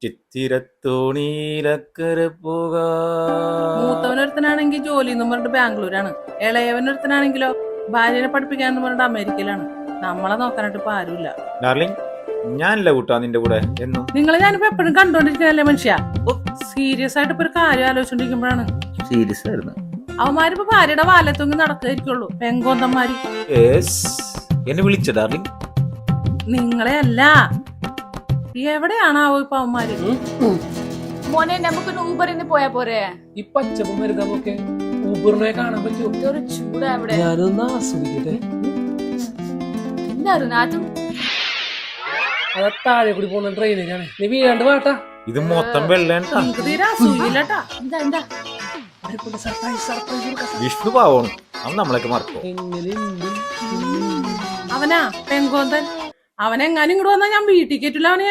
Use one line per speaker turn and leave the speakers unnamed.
ചിത്തിരത്തോണിയിലക്കര പോകാ.
മൂത്തവനൊരുത്തനാണെങ്കിൽ ജോലി എന്ന് പറഞ്ഞിട്ട് ബാംഗ്ലൂരാണ്. ഇളയവനൊരുത്തനാണെങ്കിലോ ഭാര്യനെ പഠിപ്പിക്കാന്ന് പറഞ്ഞിട്ട് അമേരിക്കയിലാണ്. നമ്മളെ നോക്കാനായിട്ട് ഇപ്പൊ ആരുമില്ല.
ഡാർലിംഗ്, ഞാനല്ല കൂട്ടാ നിന്റെ കൂടെ എന്നും.
നിങ്ങളെ ഞാനിപ്പോ എപ്പോഴും കണ്ടോണ്ടിരിക്കുന്നല്ലേ മനുഷ്യ. സീരിയസ് ആയിട്ട് ഇപ്പൊ ഒരു കാര്യം ആലോചിച്ചോണ്ടിരിക്കുമ്പോഴാണ്.
സീരിയസ് ആയിരുന്നു.
അവന്മാരിപ്പോ ഭാര്യയുടെ വാലത്തൊങ്ങി നടക്കായിരിക്കുള്ളൂ. പെങ്കോന്തന്മാര്.
എന്നെ വിളിച്ച ഡാർലിംഗ്?
നിങ്ങളെ അല്ല, എവിടെയാണാവോ ഇപ്പൊ അവന്മാര്?
മോനെ നമുക്ക് ഊബറിന് പോയാ പോരെ?
ഈ പച്ചപ്പം വരുന്ന നമുക്ക് ഊബറിനെ കാണാൻ പറ്റുമോ?
ഒരു ചൂടാ അവിടെ.
ഞാനൊന്ന് ആസ്വദിക്കട്ടെ.
എന്താ നാട്ടും
അത് താഴെ കൂടി പോകുന്ന ട്രെയിനിലാണ്. നീ വീഴാണ്ട് വാട്ടാ.
ഇത് മൊത്തം വെള്ളേണ്ട.
തീരെ അസൂയില്ലട്ടാ.
എന്താ എന്താ
വിഷ്ണു പാവണം. അവൻ നമ്മളൊക്കെ മറക്കും.
അവനാ പെങ്കോന്തൻ. അവനെങ്ങാനും ഇങ്ങോട്ട് വന്നാ ഞാൻ വീട്ടിൽ കേട്ടില്ല അവനെ.